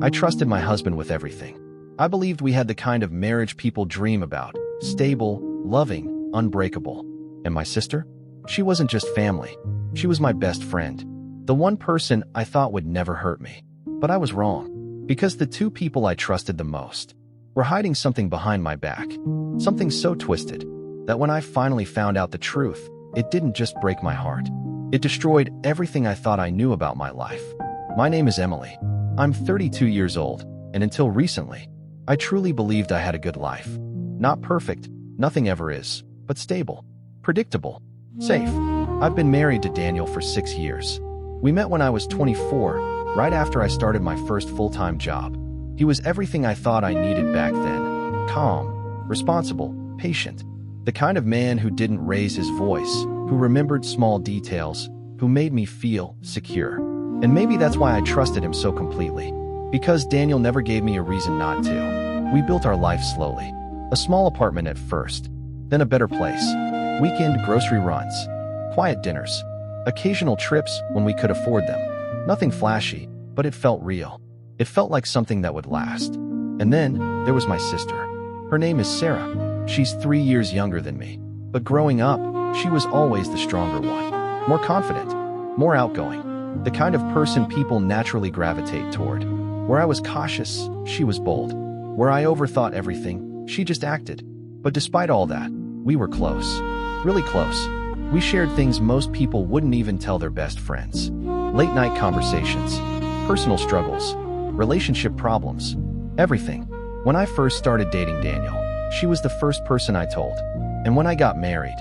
I trusted my husband with everything. I believed we had the kind of marriage people dream about, stable, loving, unbreakable. And my sister? She wasn't just family. She was my best friend. The one person I thought would never hurt me. But I was wrong. Because the two people I trusted the most were hiding something behind my back. Something so twisted that when I finally found out the truth, it didn't just break my heart. It destroyed everything I thought I knew about my life. My name is Emily. I'm 32 years old, and until recently, I truly believed I had a good life. Not perfect, nothing ever is, but stable, predictable, safe. I've been married to Daniel for 6 years. We met when I was 24, right after I started my first full-time job. He was everything I thought I needed back then. Calm, responsible, patient. The kind of man who didn't raise his voice, who remembered small details, who made me feel secure. And maybe that's why I trusted him so completely. Because Daniel never gave me a reason not to. We built our life slowly. A small apartment at first, then a better place. Weekend grocery runs, quiet dinners, occasional trips when we could afford them. Nothing flashy, but it felt real. It felt like something that would last. And then there was my sister. Her name is Sarah. She's 3 years younger than me. But growing up, she was always the stronger one. More confident, more outgoing. The kind of person people naturally gravitate toward. Where I was cautious, she was bold. Where I overthought everything, she just acted. But despite all that, we were close. Really close. We shared things most people wouldn't even tell their best friends. Late night conversations, personal struggles, relationship problems, everything. When I first started dating Daniel, she was the first person I told. And when I got married,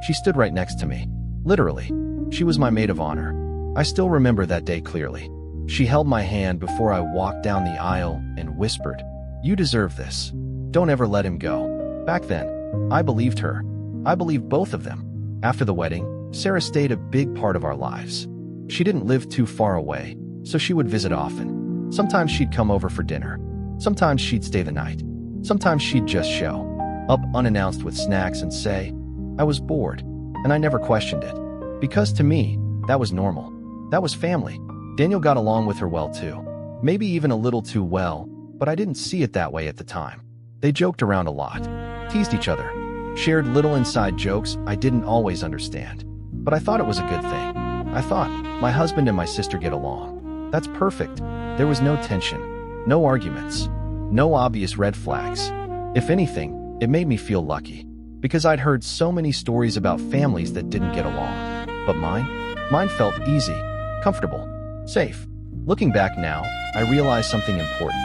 she stood right next to me. Literally, she was my maid of honor. I still remember that day clearly. She held my hand before I walked down the aisle and whispered, "You deserve this. Don't ever let him go." Back then, I believed her. I believed both of them. After the wedding, Sarah stayed a big part of our lives. She didn't live too far away, so she would visit often. Sometimes she'd come over for dinner. Sometimes she'd stay the night. Sometimes she'd just show up unannounced with snacks and say, "I was bored," and I never questioned it. Because to me, that was normal. That was family. Daniel got along with her well too. Maybe even a little too well, but I didn't see it that way at the time. They joked around a lot, teased each other, shared little inside jokes I didn't always understand. But I thought it was a good thing. I thought, my husband and my sister get along. That's perfect. There was no tension, no arguments, no obvious red flags. If anything, it made me feel lucky. Because I'd heard so many stories about families that didn't get along. But mine felt easy, comfortable, safe. Looking back now, I realize something important.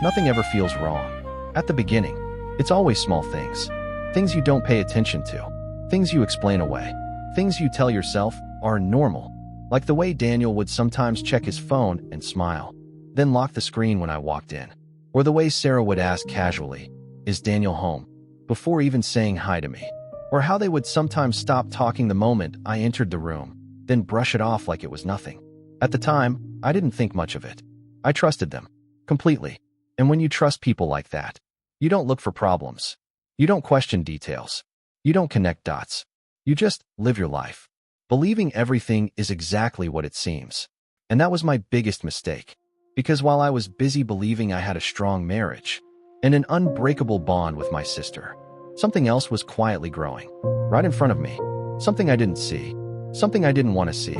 Nothing ever feels wrong. At the beginning, it's always small things. Things you don't pay attention to. Things you explain away. Things you tell yourself are normal. Like the way Daniel would sometimes check his phone and smile, then lock the screen when I walked in. Or the way Sarah would ask casually, "Is Daniel home?" before even saying hi to me. Or how they would sometimes stop talking the moment I entered the room, then brush it off like it was nothing. At the time, I didn't think much of it. I trusted them. Completely. And when you trust people like that, you don't look for problems. You don't question details. You don't connect dots. You just live your life, believing everything is exactly what it seems. And that was my biggest mistake. Because while I was busy believing I had a strong marriage and an unbreakable bond with my sister, something else was quietly growing, right in front of me. Something I didn't see. Something I didn't want to see,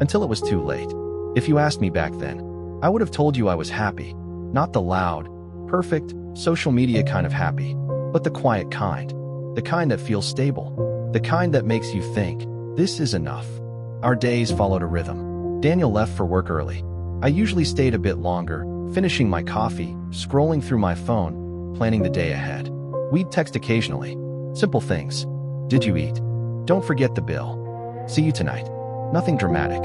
until it was too late. If you asked me back then, I would have told you I was happy. Not the loud, perfect, social media kind of happy, but the quiet kind. The kind that feels stable. The kind that makes you think, this is enough. Our days followed a rhythm. Daniel left for work early. I usually stayed a bit longer, finishing my coffee, scrolling through my phone, planning the day ahead. We'd text occasionally. Simple things. Did you eat? Don't forget the bill. See you tonight. Nothing dramatic.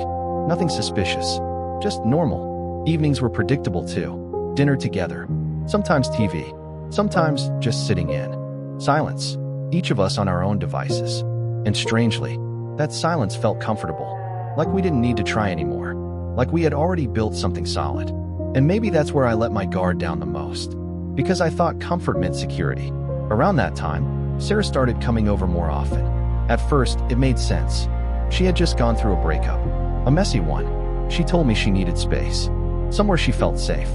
Nothing suspicious. Just normal. Evenings were predictable too. Dinner together. Sometimes TV. Sometimes just sitting in silence. Each of us on our own devices. And strangely, that silence felt comfortable. Like we didn't need to try anymore. Like we had already built something solid. And maybe that's where I let my guard down the most. Because I thought comfort meant security. Around that time, Sarah started coming over more often. At first, it made sense. She had just gone through a breakup. A messy one. She told me she needed space. Somewhere she felt safe.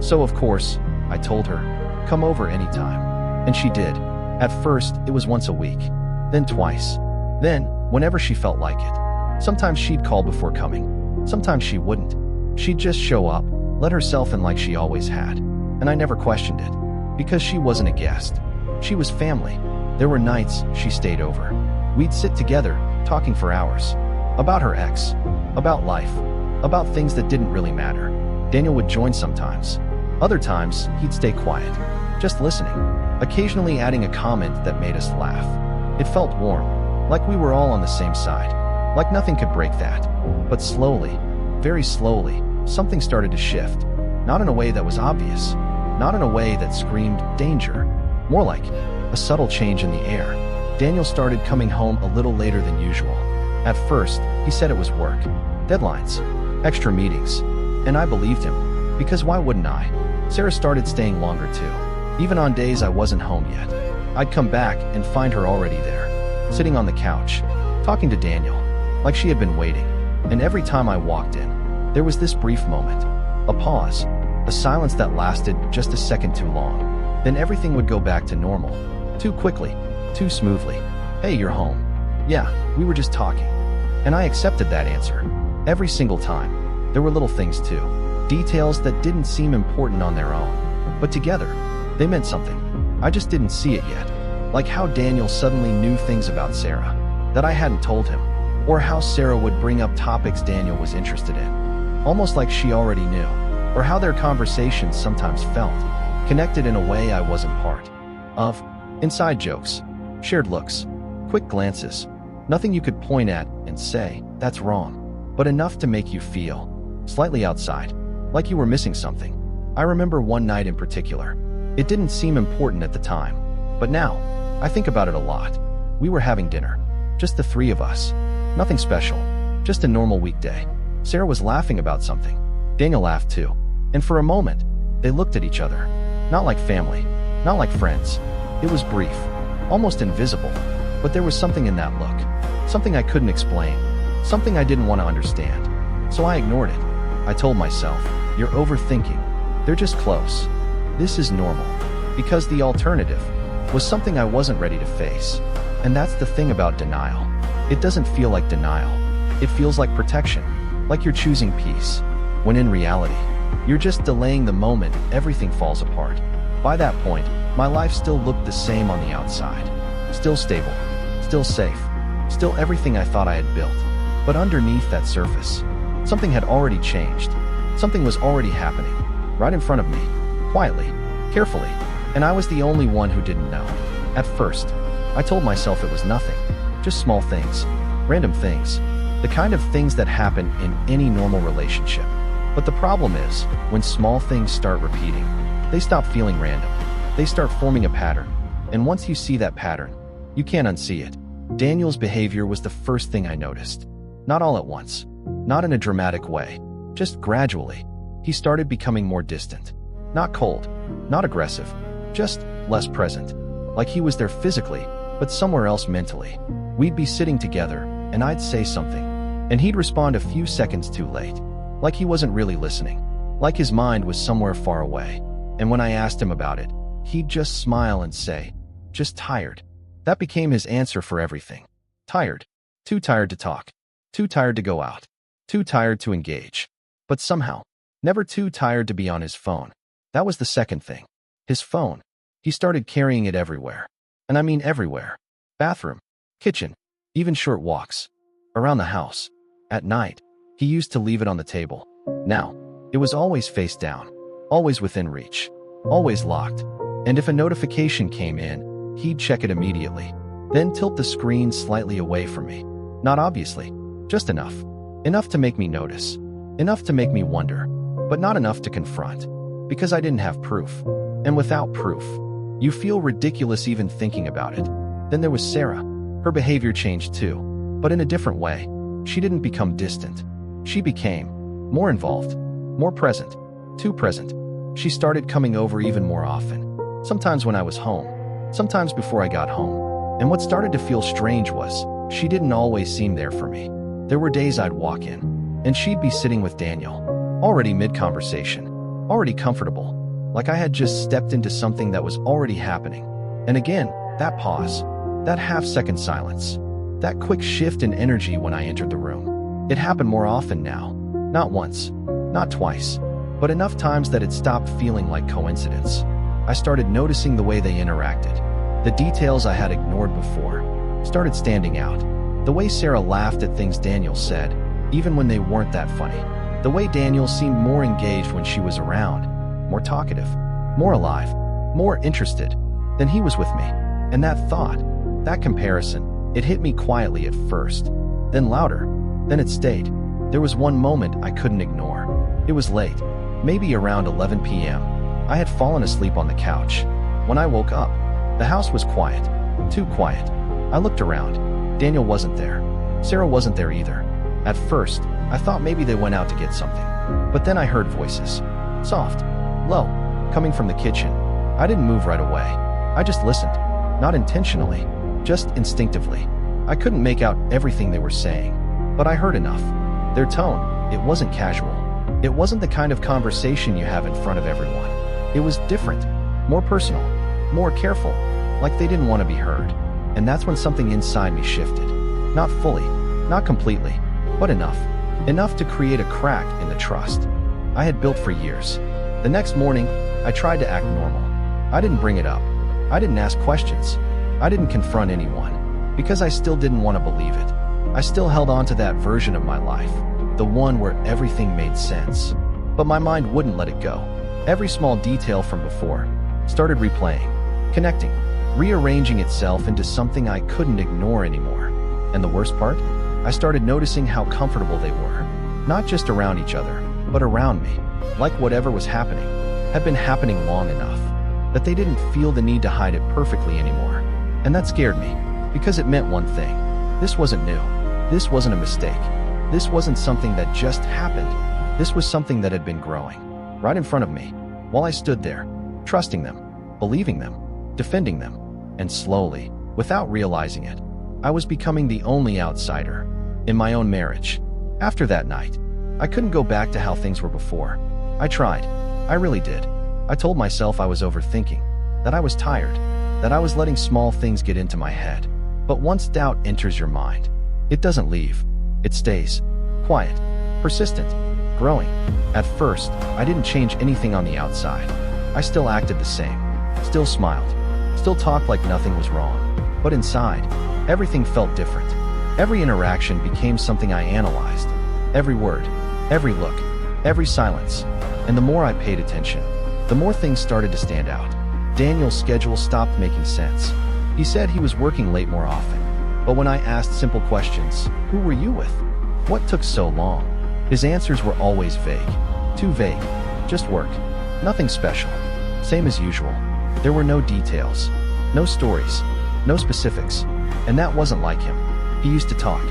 So of course, I told her, come over anytime. And she did. At first, it was once a week, then twice, then whenever she felt like it. Sometimes she'd call before coming, sometimes she wouldn't. She'd just show up, let herself in like she always had. And I never questioned it, because she wasn't a guest. She was family. There were nights she stayed over. We'd sit together, talking for hours. About her ex, about life, about things that didn't really matter. Daniel would join sometimes. Other times, he'd stay quiet, just listening, occasionally adding a comment that made us laugh. It felt warm, like we were all on the same side, like nothing could break that. But slowly, very slowly, something started to shift. Not in a way that was obvious, not in a way that screamed danger, more like a subtle change in the air. Daniel started coming home a little later than usual. At first, he said it was work, deadlines, extra meetings, and I believed him, because why wouldn't I? Sarah started staying longer too. Even on days I wasn't home yet, I'd come back and find her already there, sitting on the couch, talking to Daniel, like she had been waiting. And every time I walked in, there was this brief moment, a pause, a silence that lasted just a second too long. Then everything would go back to normal, too quickly, too smoothly. Hey, you're home. Yeah, we were just talking. And I accepted that answer. Every single time. There were little things too. Details that didn't seem important on their own. But together, they meant something. I just didn't see it yet. Like how Daniel suddenly knew things about Sarah that I hadn't told him. Or how Sarah would bring up topics Daniel was interested in. Almost like she already knew. Or how their conversations sometimes felt connected in a way I wasn't part of. Inside jokes, shared looks, quick glances. Nothing you could point at and say, that's wrong, but enough to make you feel slightly outside, like you were missing something. I remember one night in particular. It didn't seem important at the time, but now, I think about it a lot. We were having dinner, just the three of us. Nothing special, just a normal weekday. Sarah was laughing about something. Daniel laughed too. And for a moment, they looked at each other. Not like family, not like friends. It was brief, almost invisible, but there was something in that look. Something I couldn't explain, something I didn't want to understand. So I ignored it. I told myself, you're overthinking. They're just close. This is normal. Because the alternative was something I wasn't ready to face. And that's the thing about denial. It doesn't feel like denial. It feels like protection, like you're choosing peace, when in reality, you're just delaying the moment everything falls apart. By that point, my life still looked the same on the outside. Still stable, still safe, still everything I thought I had built. But underneath that surface, something had already changed. Something was already happening, right in front of me, quietly, carefully, and I was the only one who didn't know. At first, I told myself it was nothing, just small things, random things, the kind of things that happen in any normal relationship. But the problem is, when small things start repeating, they stop feeling random. They start forming a pattern. And once you see that pattern, you can't unsee it. Daniel's behavior was the first thing I noticed. Not all at once. Not in a dramatic way. Just gradually. He started becoming more distant. Not cold. Not aggressive. Just less present. Like he was there physically, but somewhere else mentally. We'd be sitting together, and I'd say something, and he'd respond a few seconds too late. Like he wasn't really listening. Like his mind was somewhere far away. And when I asked him about it, he'd just smile and say, just tired. That became his answer for everything. Tired. Too tired to talk. Too tired to go out. Too tired to engage. But somehow, never too tired to be on his phone. That was the second thing. His phone. He started carrying it everywhere. And I mean everywhere. Bathroom, kitchen, even short walks. Around the house. At night, he used to leave it on the table. Now, it was always face down. Always within reach. Always locked. And if a notification came in, he'd check it immediately. Then tilt the screen slightly away from me. Not obviously. Just enough. Enough to make me notice. Enough to make me wonder. But not enough to confront. Because I didn't have proof. And without proof, you feel ridiculous even thinking about it. Then there was Sarah. Her behavior changed too. But in a different way. She didn't become distant. She became more involved. More present. Too present. She started coming over even more often. Sometimes when I was home. Sometimes before I got home. And what started to feel strange was, she didn't always seem there for me. There were days I'd walk in, and she'd be sitting with Daniel, already mid-conversation. already comfortable, like I had just stepped into something that was already happening. And again, that pause, that half-second silence, that quick shift in energy when I entered the room. It happened more often now. Not once, not twice, but enough times that it stopped feeling like coincidence. I started noticing the way they interacted. The details I had ignored before started standing out. The way Sarah laughed at things Daniel said, even when they weren't that funny. The way Daniel seemed more engaged when she was around, more talkative, more alive, more interested than he was with me. And that thought, that comparison, it hit me quietly at first, then louder, then it stayed. There was one moment I couldn't ignore. It was late, maybe around 11 p.m. I had fallen asleep on the couch. When I woke up, the house was quiet, too quiet. I looked around. Daniel wasn't there. Sarah wasn't there either. At first, I thought maybe they went out to get something. But then I heard voices. Soft, low, coming from the kitchen. I didn't move right away. I just listened. Not intentionally, just instinctively. I couldn't make out everything they were saying, but I heard enough. Their tone, it wasn't casual. It wasn't the kind of conversation you have in front of everyone. It was different, more personal, more careful, like they didn't want to be heard. And that's when something inside me shifted. Not fully, not completely, but enough. Enough to create a crack in the trust I had built for years. The next morning, I tried to act normal. I didn't bring it up. I didn't ask questions. I didn't confront anyone, because I still didn't want to believe it. I still held on to that version of my life, the one where everything made sense. But my mind wouldn't let it go. Every small detail from before started replaying, connecting, rearranging itself into something I couldn't ignore anymore. And the worst part? I started noticing how comfortable they were, not just around each other, but around me, like whatever was happening had been happening long enough, that they didn't feel the need to hide it perfectly anymore. And that scared me, because it meant one thing. This wasn't new. This wasn't a mistake. This wasn't something that just happened. This was something that had been growing, right in front of me, while I stood there, trusting them, believing them, defending them. And slowly, without realizing it, I was becoming the only outsider in my own marriage. After that night, I couldn't go back to how things were before. I tried. I really did. I told myself I was overthinking, that I was tired, that I was letting small things get into my head. But once doubt enters your mind, it doesn't leave. It stays. Quiet, persistent, growing. At first, I didn't change anything on the outside. I still acted the same, still smiled, still talked like nothing was wrong. But inside, everything felt different. Every interaction became something I analyzed. Every word, every look, every silence. And the more I paid attention, the more things started to stand out. Daniel's schedule stopped making sense. He said he was working late more often. But when I asked simple questions, who were you with? What took so long? His answers were always vague. Too vague. Just work. Nothing special. Same as usual. There were no details, no stories, no specifics. And that wasn't like him. He used to talk,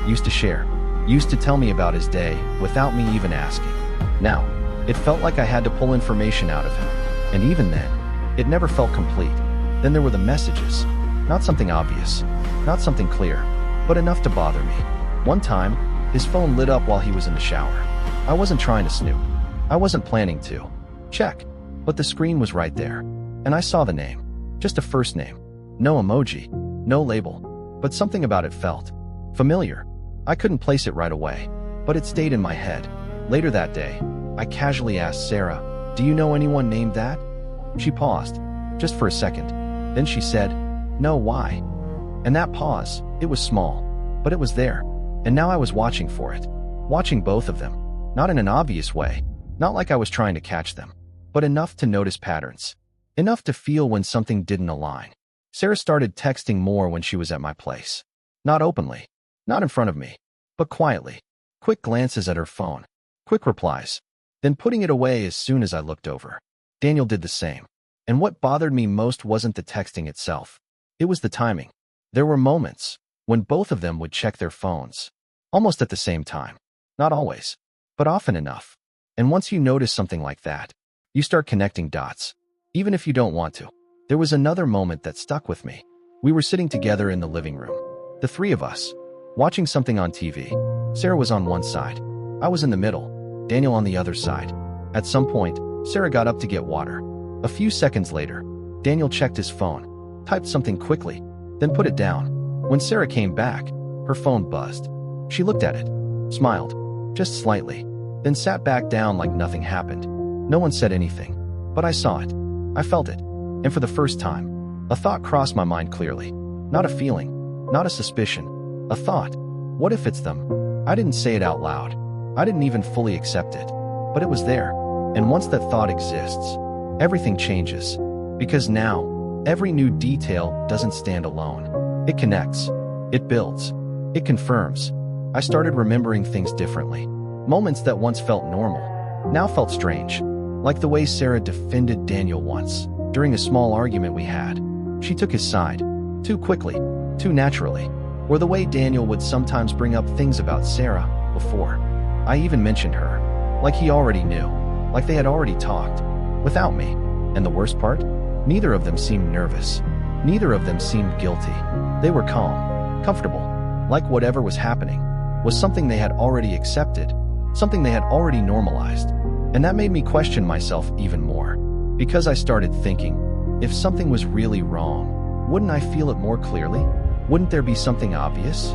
used to share, used to tell me about his day without me even asking. Now, it felt like I had to pull information out of him. And even then, it never felt complete. Then there were the messages. Not something obvious, not something clear, but enough to bother me. One time, his phone lit up while he was in the shower. I wasn't trying to snoop. I wasn't planning to. Check. But the screen was right there. And I saw the name. Just a first name. No emoji. No label. But something about it felt familiar. I couldn't place it right away, but it stayed in my head. Later that day, I casually asked Sarah, "Do you know anyone named that?" She paused, just for a second. Then she said, "No, why?" And that pause, it was small, but it was there. And now I was watching for it. Watching both of them. Not in an obvious way. Not like I was trying to catch them. But enough to notice patterns. Enough to feel when something didn't align. Sarah started texting more when she was at my place. Not openly. Not in front of me. But quietly. Quick glances at her phone. Quick replies. Then putting it away as soon as I looked over. Daniel did the same. And what bothered me most wasn't the texting itself. It was the timing. There were moments when both of them would check their phones. Almost at the same time. Not always, but often enough. And once you notice something like that, you start connecting dots, even if you don't want to. There was another moment that stuck with me. We were sitting together in the living room. The three of us, watching something on TV. Sarah was on one side. I was in the middle. Daniel on the other side. At some point, Sarah got up to get water. A few seconds later, Daniel checked his phone, typed something quickly, then put it down. When Sarah came back, her phone buzzed. She looked at it, smiled, just slightly, then sat back down like nothing happened. No one said anything, but I saw it. I felt it. And for the first time, a thought crossed my mind clearly. Not a feeling, not a suspicion, a thought. What if it's them? I didn't say it out loud. I didn't even fully accept it. But it was there. And once that thought exists, everything changes. Because now, every new detail doesn't stand alone. It connects. It builds. It confirms. I started remembering things differently. Moments that once felt normal, now felt strange. Like the way Sarah defended Daniel once, during a small argument we had. She took his side. Too quickly. Too naturally. Or the way Daniel would sometimes bring up things about Sarah, before I even mentioned her. Like he already knew. Like they had already talked. Without me. And the worst part? Neither of them seemed nervous. Neither of them seemed guilty. They were calm. Comfortable. Like whatever was happening was something they had already accepted. Something they had already normalized. And that made me question myself even more. Because I started thinking, if something was really wrong, wouldn't I feel it more clearly? Wouldn't there be something obvious?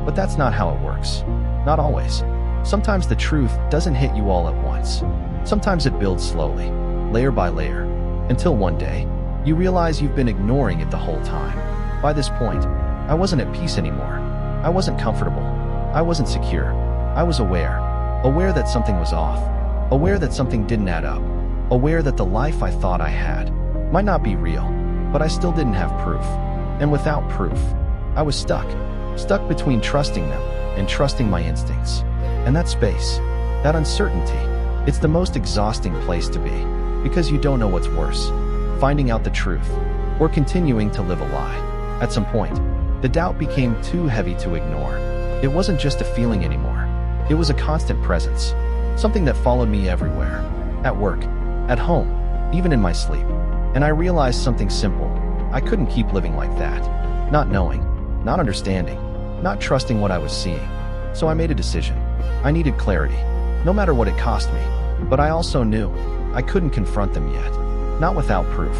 But that's not how it works. Not always. Sometimes the truth doesn't hit you all at once. Sometimes it builds slowly, layer by layer, until one day, you realize you've been ignoring it the whole time. By this point, I wasn't at peace anymore. I wasn't comfortable. I wasn't secure. I was aware. Aware that something was off. Aware that something didn't add up. Aware that the life I thought I had might not be real, but I still didn't have proof. And without proof, I was stuck. Stuck between trusting them and trusting my instincts. And that space, that uncertainty, it's the most exhausting place to be, because you don't know what's worse, finding out the truth, or continuing to live a lie. At some point, the doubt became too heavy to ignore. It wasn't just a feeling anymore. It was a constant presence, something that followed me everywhere, at work, at home, even in my sleep. And I realized something simple. I couldn't keep living like that, not knowing, not understanding, not trusting what I was seeing. So I made a decision. I needed clarity, no matter what it cost me. But I also knew I couldn't confront them yet, not without proof.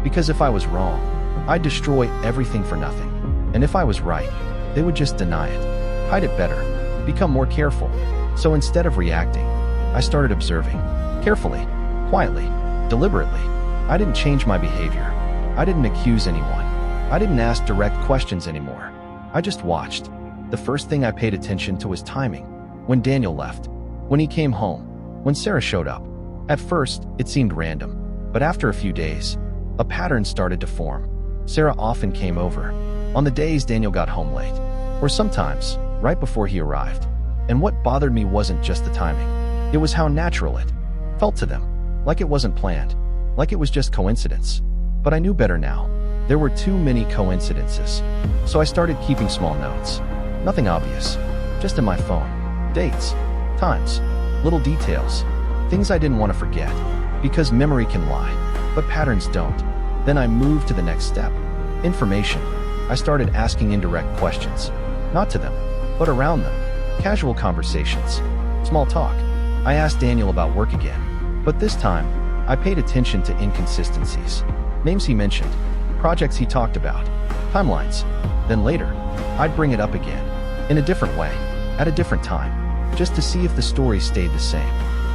Because if I was wrong, I'd destroy everything for nothing. And if I was right, they would just deny it, hide it better, become more careful. So instead of reacting, I started observing, carefully, quietly, deliberately. I didn't change my behavior. I didn't accuse anyone. I didn't ask direct questions anymore. I just watched. The first thing I paid attention to was timing. When Daniel left, when he came home, when Sarah showed up. At first, it seemed random, but after a few days, a pattern started to form. Sarah often came over on the days Daniel got home late, or sometimes right before he arrived. And what bothered me wasn't just the timing. It was how natural it felt to them, like it wasn't planned, like it was just coincidence. But I knew better now. There were too many coincidences. So I started keeping small notes. Nothing obvious, just in my phone. Dates, times, little details, things I didn't want to forget. Because memory can lie, but patterns don't. Then I moved to the next step. Information. I started asking indirect questions. Not to them, but around them. Casual conversations. Small talk. I asked Daniel about work again. But this time, I paid attention to inconsistencies. Names he mentioned. Projects he talked about. Timelines. Then later, I'd bring it up again. In a different way. At a different time. Just to see if the story stayed the same.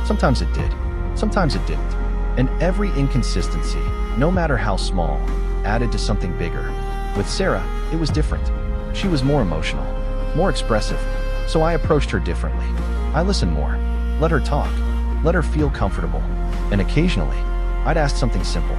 Sometimes it did. Sometimes it didn't. And every inconsistency, no matter how small, added to something bigger. With Sarah, it was different. She was more emotional, more expressive. So I approached her differently. I listened more. Let her talk. Let her feel comfortable. And occasionally, I'd ask something simple.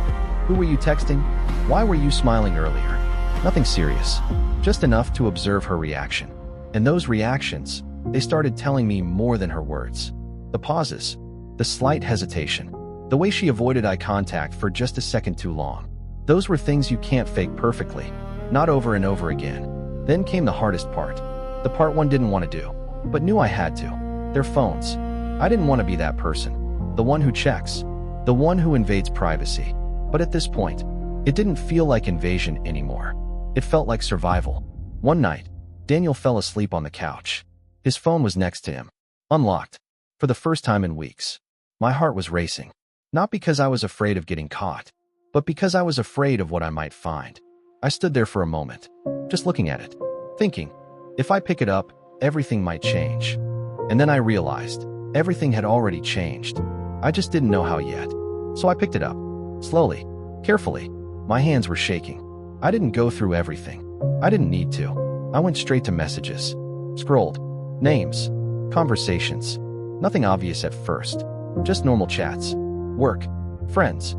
Who were you texting? Why were you smiling earlier? Nothing serious. Just enough to observe her reaction. And those reactions, they started telling me more than her words. The pauses, the slight hesitation, the way she avoided eye contact for just a second too long. Those were things you can't fake perfectly, not over and over again. Then came the hardest part. The part one didn't want to do, but knew I had to. Their phones. I didn't want to be that person. The one who checks. The one who invades privacy. But at this point, it didn't feel like invasion anymore. It felt like survival. One night, Daniel fell asleep on the couch. His phone was next to him, unlocked. For the first time in weeks, my heart was racing. Not because I was afraid of getting caught, but because I was afraid of what I might find. I stood there for a moment, just looking at it, thinking, if I pick it up, everything might change. And then I realized, everything had already changed. I just didn't know how yet. So I picked it up, slowly, carefully. My hands were shaking. I didn't go through everything. I didn't need to. I went straight to messages. Scrolled. Names. Conversations. Nothing obvious at first. Just normal chats. Work. Friends.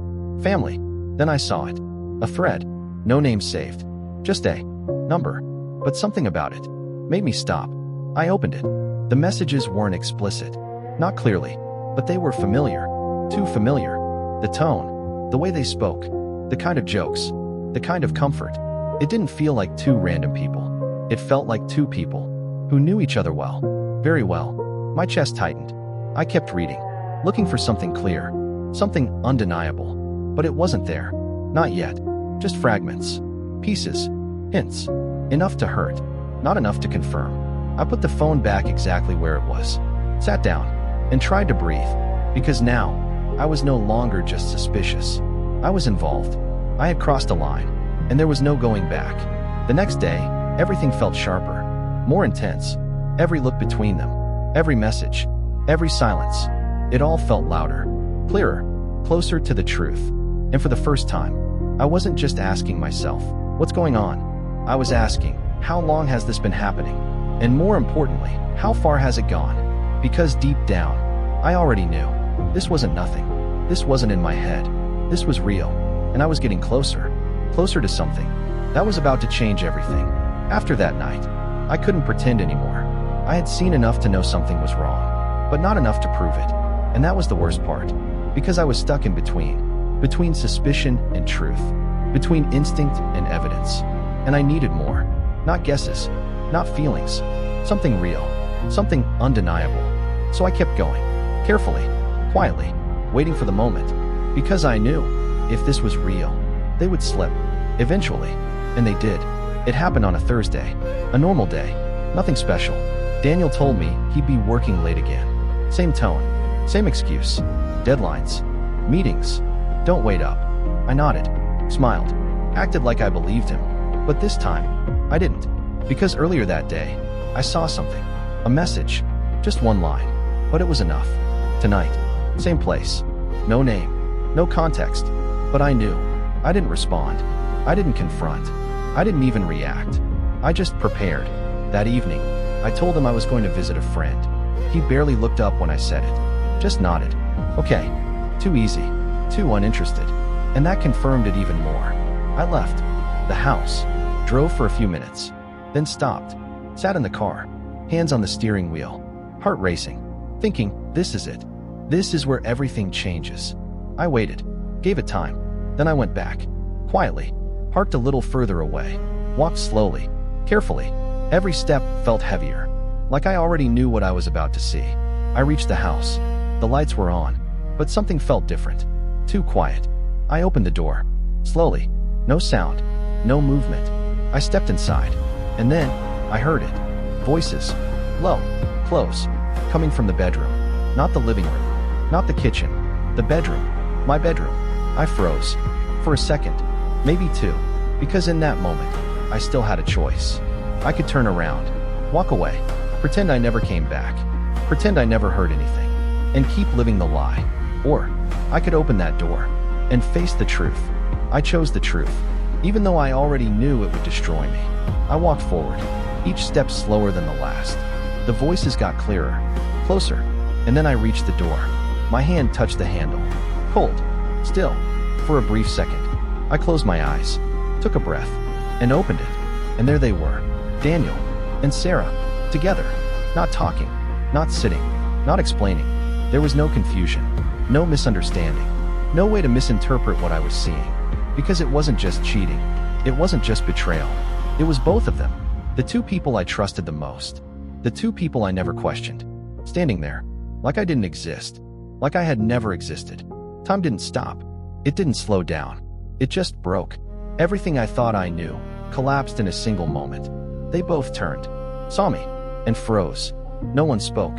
Family. Then I saw it. A thread. No name saved. Just a number. But something about it made me stop. I opened it. The messages weren't explicit. Not clearly. But they were familiar. Too familiar. The tone. The way they spoke. The kind of jokes. The kind of comfort. It didn't feel like two random people. It felt like two people who knew each other well. Very well. My chest tightened. I kept reading, looking for something clear, something undeniable. But it wasn't there. Not yet. Just fragments. Pieces. Hints. Enough to hurt. Not enough to confirm. I put the phone back exactly where it was. Sat down and tried to breathe. Because now, I was no longer just suspicious. I was involved. I had crossed a line, and there was no going back. The next day, everything felt sharper, more intense. Every look between them, every message, every silence. It all felt louder, clearer, closer to the truth. And for the first time, I wasn't just asking myself, what's going on? I was asking, how long has this been happening? And more importantly, how far has it gone? Because deep down, I already knew. This wasn't nothing. This wasn't in my head. This was real. And I was getting closer, closer to something that was about to change everything. After that night, I couldn't pretend anymore. I had seen enough to know something was wrong, but not enough to prove it. And that was the worst part, because I was stuck in between suspicion and truth, between instinct and evidence. And I needed more. Not guesses, not feelings, something real, something undeniable. So I kept going, carefully, quietly, waiting for the moment, because I knew, if this was real, they would slip, eventually. And they did. It happened on a Thursday, a normal day, nothing special. Daniel told me he'd be working late again. Same tone, same excuse, deadlines, meetings. Don't wait up. I nodded, smiled, acted like I believed him. But this time, I didn't. Because earlier that day, I saw something, a message, just one line. But it was enough. Tonight, same place, no name, no context. But I knew. I didn't respond. I didn't confront. I didn't even react. I just prepared. That evening, I told him I was going to visit a friend. He barely looked up when I said it. Just nodded. Okay. Too easy. Too uninterested. And that confirmed it even more. I left the house, drove for a few minutes, then stopped, sat in the car, hands on the steering wheel, heart racing, thinking, this is it. This is where everything changes. I waited, gave it time. Then I went back, quietly, parked a little further away, walked slowly, carefully. Every step felt heavier, like I already knew what I was about to see. I reached the house. The lights were on, but something felt different, too quiet. I opened the door, slowly, no sound, no movement. I stepped inside, and then I heard it. Voices, low, close, coming from the bedroom. Not the living room, not the kitchen, the bedroom, my bedroom. I froze. For a second, maybe two, because in that moment, I still had a choice. I could turn around, walk away, pretend I never came back, pretend I never heard anything, and keep living the lie. Or, I could open that door and face the truth. I chose the truth, even though I already knew it would destroy me. I walked forward, each step slower than the last. The voices got clearer, closer, and then I reached the door. My hand touched the handle, cold. Still, for a brief second, I closed my eyes, took a breath, and opened it. And there they were, Daniel and Sarah, together, not talking, not sitting, not explaining. There was no confusion, no misunderstanding, no way to misinterpret what I was seeing. Because it wasn't just cheating, it wasn't just betrayal. It was both of them, the two people I trusted the most, the two people I never questioned, standing there, like I didn't exist, like I had never existed. Time didn't stop. It didn't slow down. It just broke. Everything I thought I knew collapsed in a single moment. They both turned, saw me, and froze. No one spoke.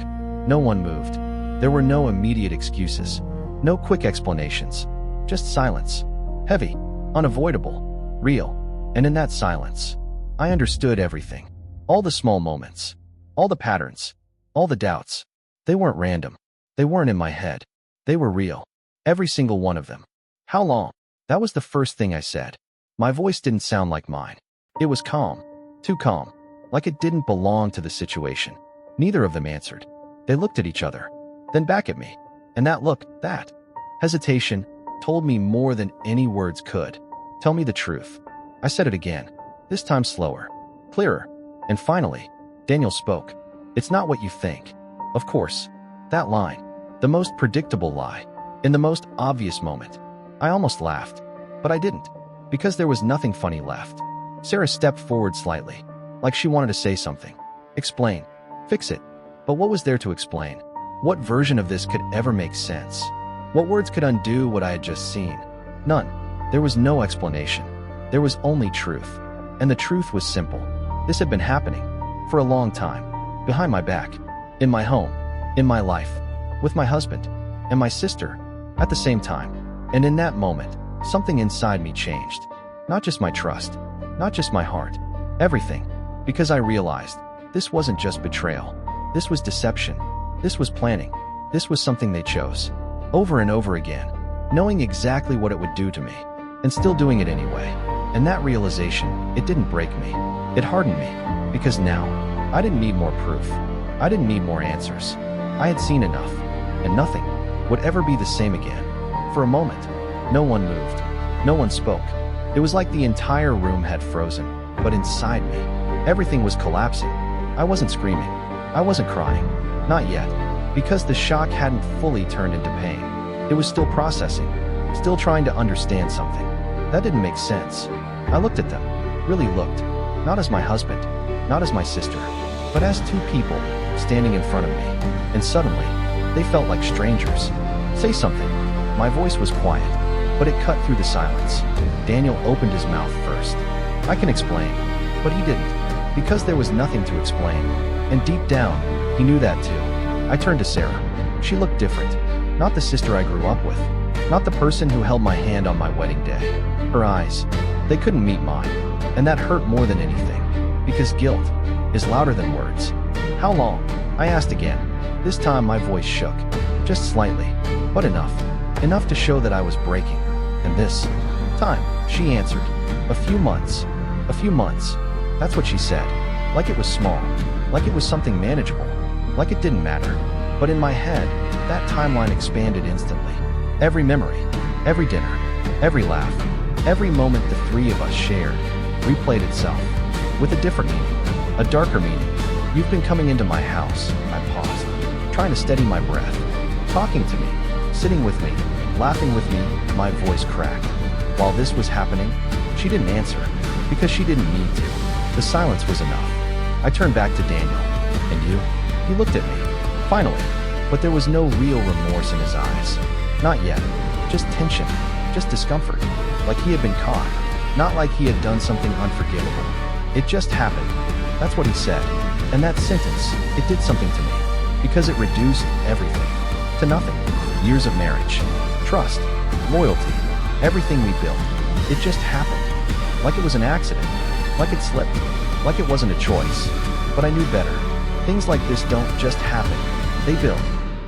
No one moved. There were no immediate excuses. No quick explanations. Just silence. Heavy, unavoidable, real. And in that silence, I understood everything. All the small moments. All the patterns. All the doubts. They weren't random. They weren't in my head. They were real. Every single one of them. How long? That was the first thing I said. My voice didn't sound like mine. It was calm. Too calm. Like it didn't belong to the situation. Neither of them answered. They looked at each other. Then back at me. And that look, that hesitation, told me more than any words could. Tell me the truth. I said it again. This time slower. Clearer. And finally, Daniel spoke. It's not what you think. Of course. That line. The most predictable lie. In the most obvious moment. I almost laughed. But I didn't. Because there was nothing funny left. Sarah stepped forward slightly. Like she wanted to say something. Explain. Fix it. But what was there to explain? What version of this could ever make sense? What words could undo what I had just seen? None. There was no explanation. There was only truth. And the truth was simple. This had been happening. For a long time. Behind my back. In my home. In my life. With my husband. And my sister. At the same time. And in that moment, something inside me changed. Not just my trust. Not just my heart. Everything. Because I realized, this wasn't just betrayal. This was deception. This was planning. This was something they chose. Over and over again. Knowing exactly what it would do to me. And still doing it anyway. And that realization, it didn't break me. It hardened me. Because now, I didn't need more proof. I didn't need more answers. I had seen enough. And nothing would ever be the same again. For a moment, no one moved. No one spoke. It was like the entire room had frozen. But inside me, everything was collapsing. I wasn't screaming. I wasn't crying. Not yet. Because the shock hadn't fully turned into pain. It was still processing. Still trying to understand something. That didn't make sense. I looked at them. Really looked. Not as my husband. Not as my sister. But as two people standing in front of me. And suddenly, they felt like strangers. Say something. My voice was quiet. But it cut through the silence. Daniel opened his mouth first. I can explain. But he didn't. Because there was nothing to explain. And deep down, he knew that too. I turned to Sarah. She looked different. Not the sister I grew up with. Not the person who held my hand on my wedding day. Her eyes. They couldn't meet mine. And that hurt more than anything. Because guilt is louder than words. How long? I asked again. This time my voice shook. Just slightly. But enough. Enough to show that I was breaking. And this time, she answered. A few months. A few months. That's what she said. Like it was small. Like it was something manageable. Like it didn't matter. But in my head, that timeline expanded instantly. Every memory. Every dinner. Every laugh. Every moment the three of us shared replayed itself. With a different meaning. A darker meaning. You've been coming into my house. I paused. Trying to steady my breath. Talking to me. Sitting with me. Laughing with me. My voice cracked. While this was happening, she didn't answer. Because she didn't need to. The silence was enough. I turned back to Daniel. And you? He looked at me. Finally. But there was no real remorse in his eyes. Not yet. Just tension. Just discomfort. Like he had been caught. Not like he had done something unforgivable. It just happened. That's what he said. And that sentence, it did something to me. Because it reduced everything. To nothing. Years of marriage. Trust. Loyalty. Everything we built. It just happened. Like it was an accident. Like it slipped. Like it wasn't a choice. But I knew better. Things like this don't just happen. They build.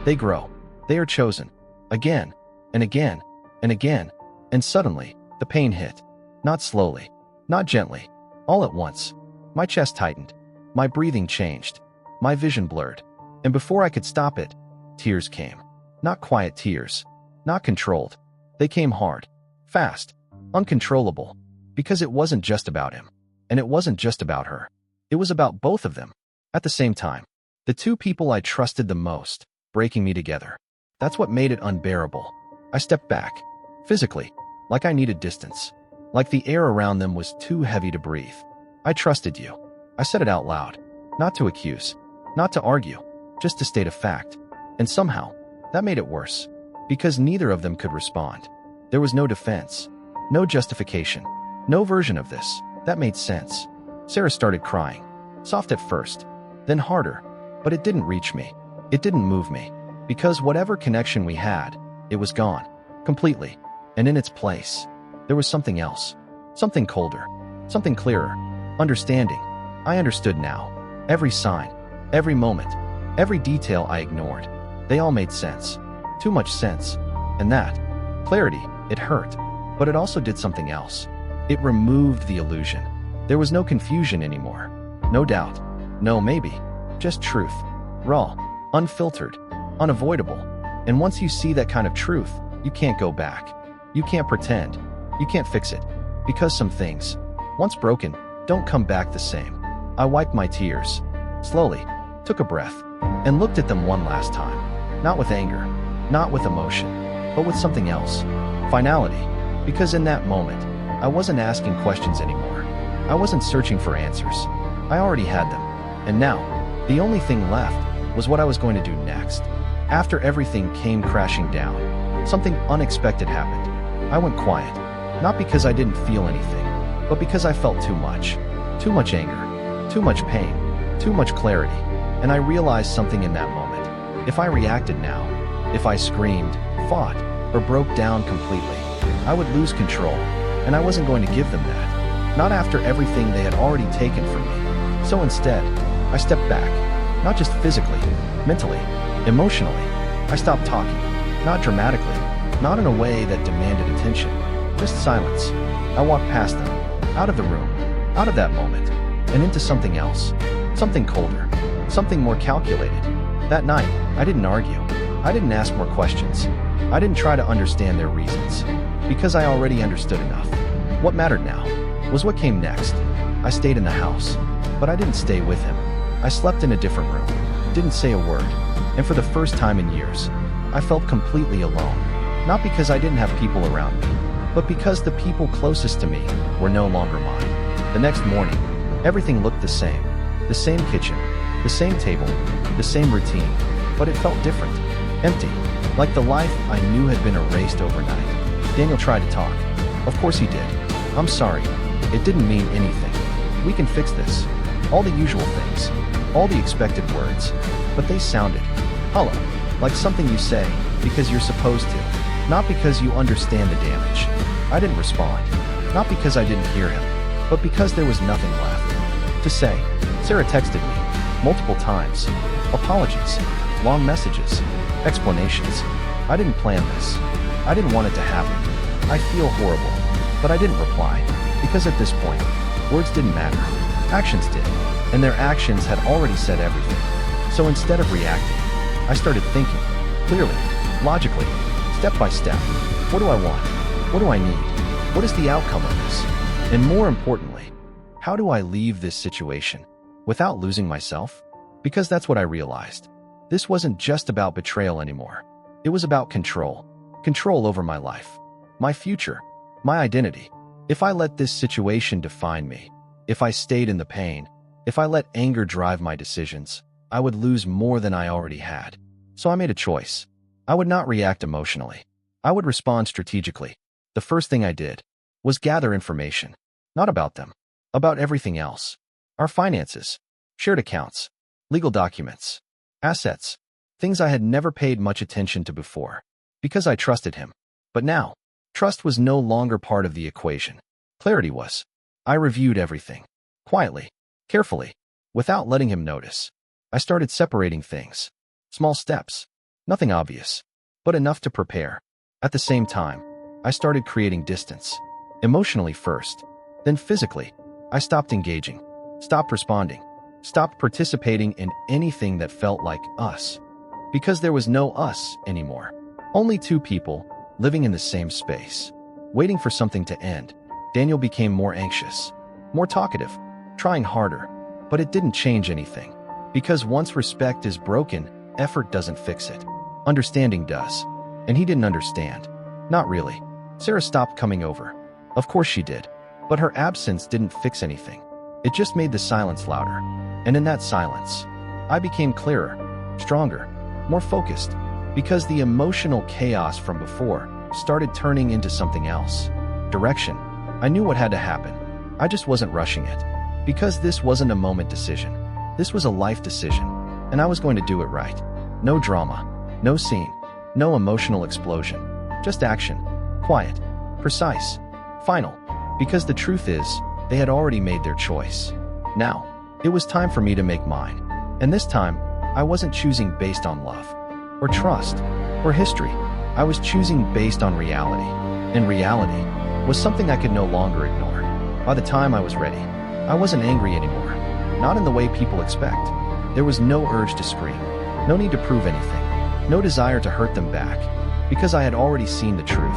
They grow. They are chosen. Again. And again. And again. And suddenly, the pain hit. Not slowly. Not gently. All at once. My chest tightened. My breathing changed. My vision blurred. And before I could stop it, tears came. Not quiet tears. Not controlled. They came hard. Fast. Uncontrollable. Because it wasn't just about him. And it wasn't just about her. It was about both of them. At the same time. The two people I trusted the most, breaking me together. That's what made it unbearable. I stepped back. Physically. Like I needed distance. Like the air around them was too heavy to breathe. I trusted you. I said it out loud. Not to accuse. Not to argue. Just to state a fact. And somehow, that made it worse. Because neither of them could respond. There was no defense. No justification. No version of this that made sense. Sarah started crying. Soft at first. Then harder. But it didn't reach me. It didn't move me. Because whatever connection we had, It was gone. Completely. And in its place, there was something else. Something colder. Something clearer. Understanding. I understood now. Every sign. Every moment. Every detail I ignored. They all made sense. Too much sense. And that clarity, it hurt. But it also did something else. It removed the illusion. There was no confusion anymore. No doubt. No maybe. Just truth. Raw. Unfiltered. Unavoidable. And once you see that kind of truth, you can't go back. You can't pretend. You can't fix it. Because some things, once broken, don't come back the same. I wiped my tears. Slowly. Took a breath. And looked at them one last time. Not with anger. Not with emotion. But with something else. Finality. Because in that moment, I wasn't asking questions anymore. I wasn't searching for answers. I already had them. And now, the only thing left was what I was going to do next. After everything came crashing down, something unexpected happened. I went quiet. Not because I didn't feel anything, but because I felt too much. Too much anger. Too much pain. Too much clarity. And I realized something in that moment. If I reacted now, if I screamed, fought, or broke down completely, I would lose control. And I wasn't going to give them that. Not after everything they had already taken from me. So instead, I stepped back. Not just physically, mentally, emotionally. I stopped talking. Not dramatically. Not in a way that demanded attention. Just silence. I walked past them. Out of the room. Out of that moment. And into something else. Something colder. Something more calculated. That night, I didn't argue. I didn't ask more questions. I didn't try to understand their reasons. Because I already understood enough. What mattered now was what came next. I stayed in the house. But I didn't stay with him. I slept in a different room. Didn't say a word. And for the first time in years, I felt completely alone. Not because I didn't have people around me, but because the people closest to me were no longer mine. The next morning, everything looked the same. The same kitchen, the same table, the same routine, but it felt different. Empty, like the life I knew had been erased overnight. Daniel tried to talk. Of course he did. I'm sorry. It didn't mean anything. We can fix this. All the usual things. All the expected words. But they sounded hollow, like something you say because you're supposed to, not because you understand the damage. I didn't respond, not because I didn't hear him, but because there was nothing left to say. Sarah texted me multiple times. Apologies, long messages, explanations. I didn't plan this. I didn't want it to happen. I feel horrible, but I didn't reply, because at this point, words didn't matter. Actions did, and their actions had already said everything. So instead of reacting, I started thinking, clearly, logically, step by step. What do I want? What do I need? What is the outcome of this? And more importantly, how do I leave this situation without losing myself? Because that's what I realized. This wasn't just about betrayal anymore. It was about control. Control over my life, my future, my identity. If I let this situation define me, if I stayed in the pain, if I let anger drive my decisions, I would lose more than I already had. So I made a choice. I would not react emotionally. I would respond strategically. The first thing I did was gather information, not about them, about everything else. Our finances, shared accounts, legal documents, assets, things I had never paid much attention to before, because I trusted him. But now, trust was no longer part of the equation. Clarity was. I reviewed everything, quietly, carefully, without letting him notice. I started separating things. Small steps. Nothing obvious, but enough to prepare. At the same time, I started creating distance. Emotionally first, then physically. I stopped engaging, stopped responding, stopped participating in anything that felt like us. Because there was no us anymore. Only two people, living in the same space, waiting for something to end. Daniel became more anxious, more talkative, trying harder, but it didn't change anything. Because once respect is broken, effort doesn't fix it. Understanding does. And he didn't understand. Not really. Sarah stopped coming over. Of course she did. But her absence didn't fix anything. It just made the silence louder. And in that silence, I became clearer, stronger, more focused. Because the emotional chaos from before started turning into something else. Direction. I knew what had to happen. I just wasn't rushing it. Because this wasn't a moment decision. This was a life decision. And I was going to do it right. No drama. No scene. No emotional explosion. Just action. Quiet. Precise. Final. Because the truth is, they had already made their choice. Now, it was time for me to make mine. And this time, I wasn't choosing based on love, or trust, or history. I was choosing based on reality. And reality was something I could no longer ignore. By the time I was ready, I wasn't angry anymore. Not in the way people expect. There was no urge to scream. No need to prove anything. No desire to hurt them back. Because I had already seen the truth.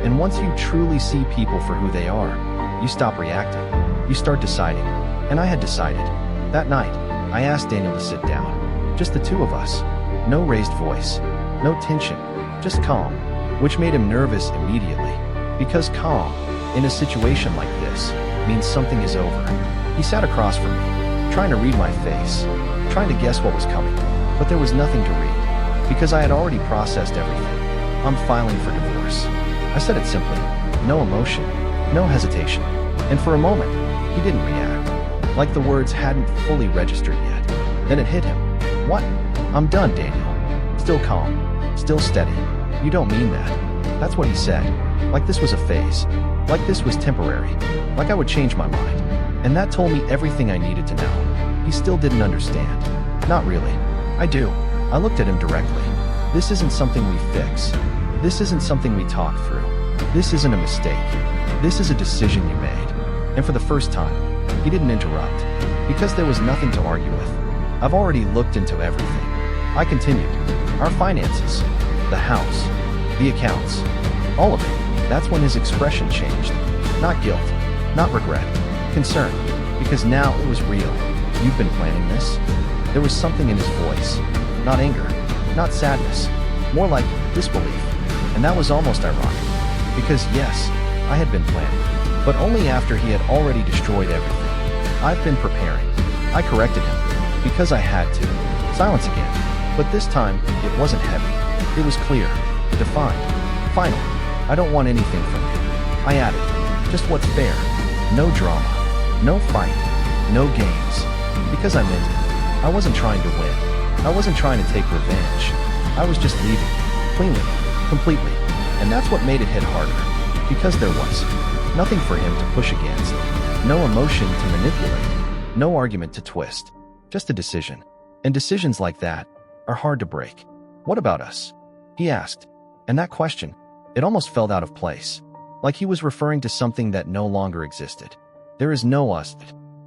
And once you truly see people for who they are, you stop reacting. You start deciding. And I had decided. That night, I asked Daniel to sit down. Just the two of us. No raised voice. No tension. Just calm. Which made him nervous immediately. Because calm, in a situation like this, means something is over. He sat across from me, trying to read my face, trying to guess what was coming. But there was nothing to read. Because I had already processed everything. I'm filing for divorce. I said it simply. No emotion. No hesitation. And for a moment, he didn't react. Like the words hadn't fully registered yet. Then it hit him. What? I'm done, Daniel. Still calm. Still steady. You don't mean that. That's what he said. Like this was a phase. Like this was temporary. Like I would change my mind. And that told me everything I needed to know. He still didn't understand. Not really. I do. I looked at him directly. This isn't something we fix. This isn't something we talk through. This isn't a mistake. This is a decision you made. And for the first time, he didn't interrupt. Because there was nothing to argue with. I've already looked into everything. I continued. Our finances. The house. The accounts. All of it. That's when his expression changed. Not guilt. Not regret. Concern. Because now it was real. You've been planning this? There was something in his voice. Not anger. Not sadness. More like disbelief. And that was almost ironic. Because yes, I had been planning. But only after he had already destroyed everything. I've been preparing. I corrected him. Because I had to. Silence again. But this time, it wasn't heavy. It was clear. Defined. Final. I don't want anything from you. I added. Just what's fair. No drama. No fight. No games. Because I meant it. I wasn't trying to win. I wasn't trying to take revenge. I was just leaving. Cleanly. Completely. And that's what made it hit harder. Because there was nothing for him to push against. No emotion to manipulate. No argument to twist. Just a decision. And decisions like that are hard to break. What about us? He asked. And that question, it almost felt out of place. Like he was referring to something that no longer existed. There is no us.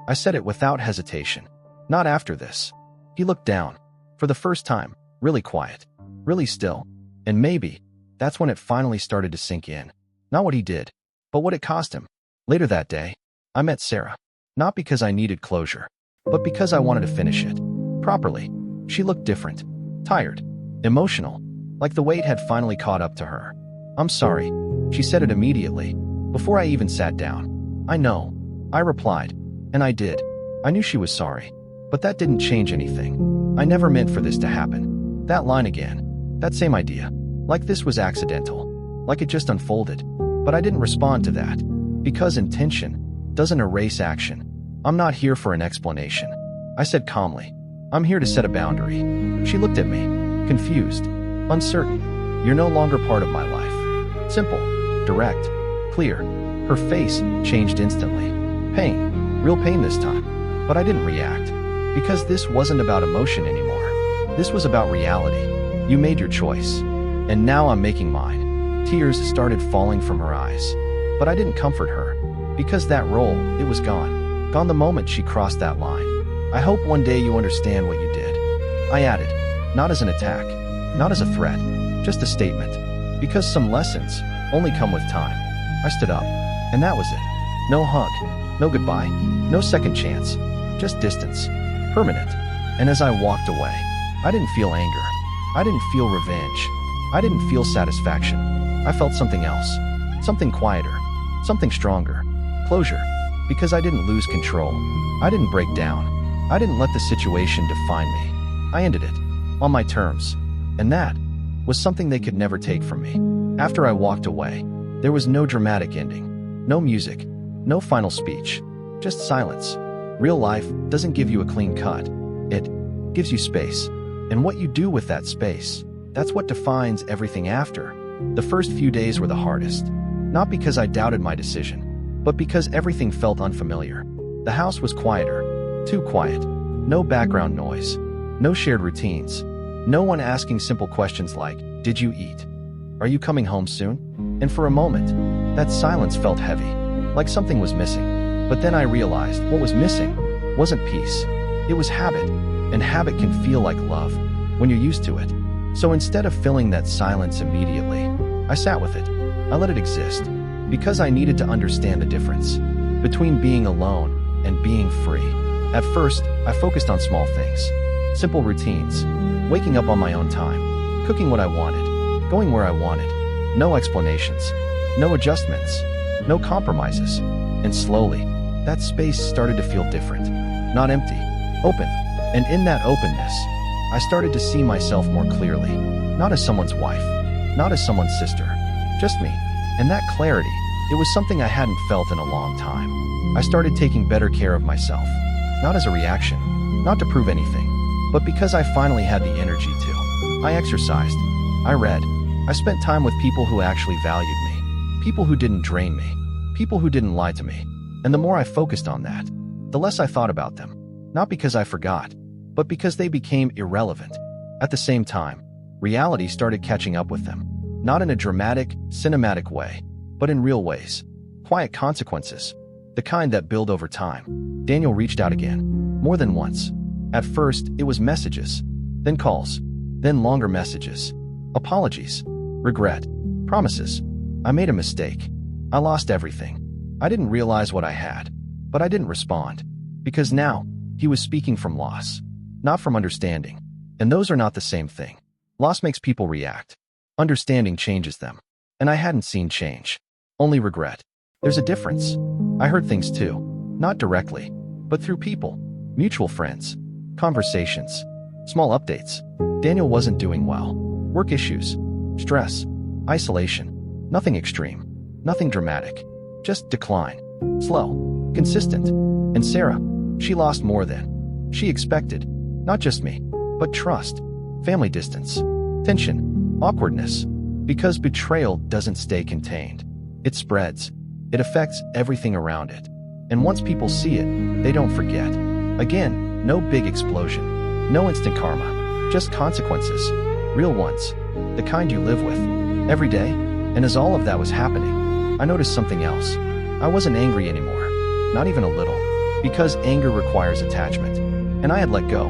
I said it without hesitation. Not after this. He looked down. For the first time, really quiet. Really still. And maybe, that's when it finally started to sink in. Not what he did, but what it cost him. Later that day, I met Sarah. Not because I needed closure, but because I wanted to finish it. Properly. She looked different. Tired. Emotional. Like the weight had finally caught up to her. I'm sorry. She said it immediately. Before I even sat down. I know. I replied. And I did. I knew she was sorry. But that didn't change anything. I never meant for this to happen. That line again. That same idea. Like this was accidental. Like it just unfolded. But I didn't respond to that. Because intention doesn't erase action. I'm not here for an explanation. I said calmly. I'm here to set a boundary. She looked at me. Confused. Uncertain. You're no longer part of my life. Simple. Direct. Clear. Her face changed instantly. Pain. Real pain this time. But I didn't react. Because this wasn't about emotion anymore. This was about reality. You made your choice. And now I'm making mine. Tears started falling from her eyes. But I didn't comfort her. Because that role, it was gone. Gone the moment she crossed that line. I hope one day you understand what you did. I added. Not as an attack. Not as a threat. Just a statement. Because some lessons only come with time. I stood up. And that was it. No hug. No goodbye. No second chance. Just distance. Permanent. And as I walked away, I didn't feel anger. I didn't feel revenge. I didn't feel satisfaction. I felt something else. Something quieter. Something stronger. Closure. Because I didn't lose control. I didn't break down. I didn't let the situation define me. I ended it. On my terms. And that was something they could never take from me. After I walked away, there was no dramatic ending. No music. No final speech. Just silence. Real life doesn't give you a clean cut. It gives you space. And what you do with that space That's what defines everything after. The first few days were the hardest. Not because I doubted my decision, but because everything felt unfamiliar. The house was quieter. Too quiet. No background noise. No shared routines. No one asking simple questions like, "Did you eat? Are you coming home soon?" And for a moment, that silence felt heavy, like something was missing. But then I realized what was missing wasn't peace. It was habit, and habit can feel like love when you're used to it. So instead of filling that silence immediately, I sat with it. I let it exist, because I needed to understand the difference between being alone and being free. At first, I focused on small things. Simple routines. Waking up on my own time. Cooking what I wanted. Going where I wanted. No explanations. No adjustments. No compromises. And slowly, that space started to feel different. Not empty. Open. And in that openness, I started to see myself more clearly. Not as someone's wife. Not as someone's sister. Just me. And that clarity, it was something I hadn't felt in a long time. I started taking better care of myself. Not as a reaction. Not to prove anything. But because I finally had the energy to. I exercised. I read. I spent time with people who actually valued me. People who didn't drain me. People who didn't lie to me. And the more I focused on that, the less I thought about them. Not because I forgot, but because they became irrelevant. At the same time, reality started catching up with them. Not in a dramatic, cinematic way, but in real ways. Quiet consequences. The kind that build over time. Daniel reached out again. More than once. At first, it was messages. Then calls. Then longer messages. Apologies. Regret. Promises. I made a mistake. I lost everything. I didn't realize what I had. But I didn't respond. Because now, he was speaking from loss. Not from understanding. And those are not the same thing. Loss makes people react. Understanding changes them. And I hadn't seen change. Only regret. There's a difference. I heard things too. Not directly. But through people. Mutual friends. Conversations. Small updates. Daniel wasn't doing well. Work issues. Stress. Isolation. Nothing extreme. Nothing dramatic. Just decline. Slow. Consistent. And Sarah, she lost more than she expected. Not just me, but trust. Family distance. Tension. Awkwardness. Because betrayal doesn't stay contained. It spreads. It affects everything around it. And once people see it, they don't forget. Again, no big explosion. No instant karma. Just consequences. Real ones. The kind you live with. Every day. And as all of that was happening, I noticed something else. I wasn't angry anymore. Not even a little. Because anger requires attachment. And I had let go.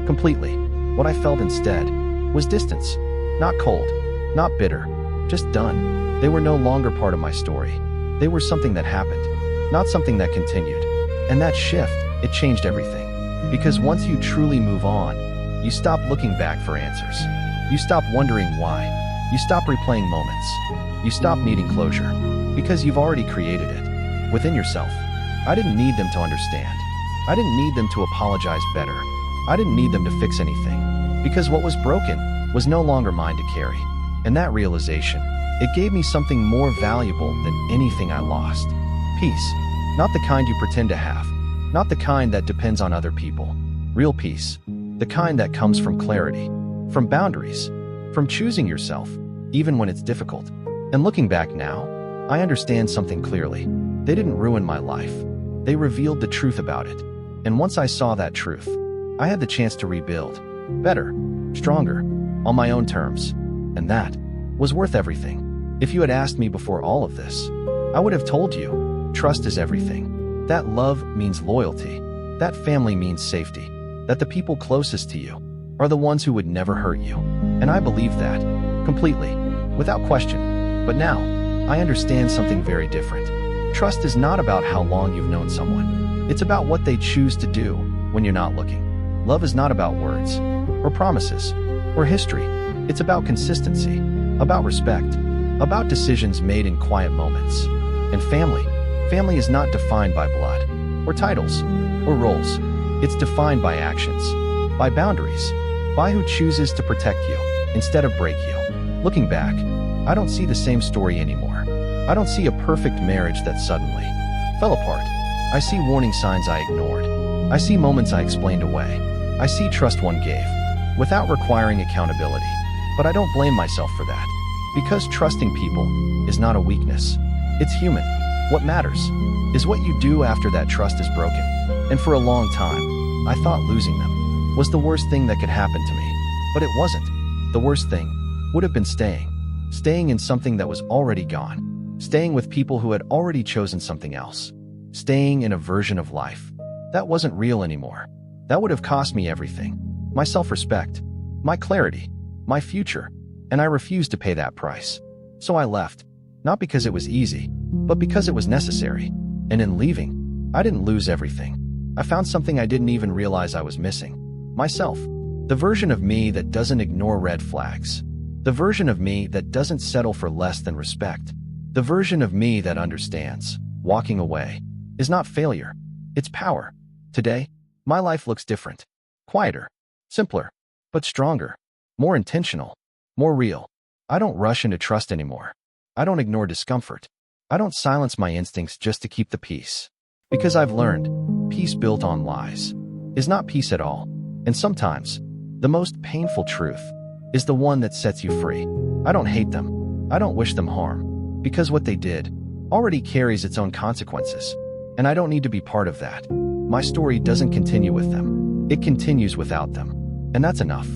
Completely. What I felt instead was distance. Not cold. Not bitter. Just done. They were no longer part of my story. They were something that happened. Not something that continued. And that shift, it changed everything. Because once you truly move on, you stop looking back for answers. You stop wondering why. You stop replaying moments. You stop needing closure. Because you've already created it. Within yourself. I didn't need them to understand. I didn't need them to apologize better. I didn't need them to fix anything. Because what was broken was no longer mine to carry. And that realization, it gave me something more valuable than anything I lost. Peace. Not the kind you pretend to have. Not the kind that depends on other people. Real peace. The kind that comes from clarity. From boundaries. From choosing yourself, even when it's difficult. And looking back now, I understand something clearly. They didn't ruin my life. They revealed the truth about it. And once I saw that truth, I had the chance to rebuild. Better. Stronger. On my own terms. And that was worth everything. If you had asked me before all of this, I would have told you, trust is everything. That love means loyalty. That family means safety. That the people closest to you are the ones who would never hurt you. And I believe that, completely, without question. But now, I understand something very different. Trust is not about how long you've known someone. It's about what they choose to do when you're not looking. Love is not about words, or promises, or history. It's about consistency, about respect, about decisions made in quiet moments. And family is not defined by blood, or titles, or roles. It's defined by actions, by boundaries, by who chooses to protect you instead of break you. Looking back, I don't see the same story anymore. I don't see a perfect marriage that suddenly fell apart. I see warning signs I ignored. I see moments I explained away. I see trust one gave, without requiring accountability. But I don't blame myself for that. Because trusting people is not a weakness. It's human. What matters is what you do after that trust is broken. And for a long time, I thought losing them was the worst thing that could happen to me. But it wasn't. The worst thing would have been staying. Staying in something that was already gone. Staying with people who had already chosen something else. Staying in a version of life that wasn't real anymore. That would have cost me everything. My self-respect, my clarity, my future. And I refused to pay that price. So I left. Not because it was easy, but because it was necessary. And in leaving, I didn't lose everything. I found something I didn't even realize I was missing. Myself. The version of me that doesn't ignore red flags. The version of me that doesn't settle for less than respect. The version of me that understands walking away is not failure. It's power. Today, my life looks different. Quieter. Simpler. But stronger. More intentional. More real. I don't rush into trust anymore. I don't ignore discomfort. I don't silence my instincts just to keep the peace. Because I've learned, peace built on lies is not peace at all. And sometimes, the most painful truth is the one that sets you free. I don't hate them. I don't wish them harm. Because what they did already carries its own consequences. And I don't need to be part of that. My story doesn't continue with them. It continues without them. And that's enough.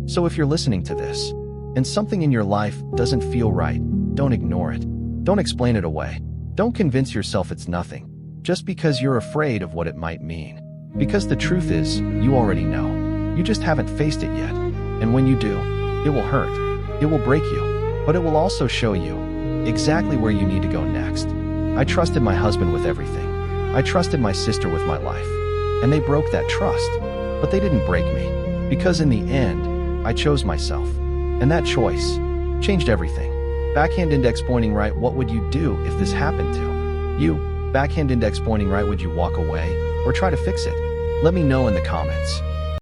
So if you're listening to this, and something in your life doesn't feel right, don't ignore it. Don't explain it away. Don't convince yourself it's nothing, just because you're afraid of what it might mean. Because the truth is, you already know. You just haven't faced it yet. And when you do, it will hurt. It will break you. But it will also show you exactly where you need to go next. I trusted my husband with everything. I trusted my sister with my life. And they broke that trust. But they didn't break me. Because in the end, I chose myself. And that choice changed everything. Backhand index pointing right, what would you do if this happened to you? Backhand index pointing right, would you walk away or try to fix it? Let me know in the comments.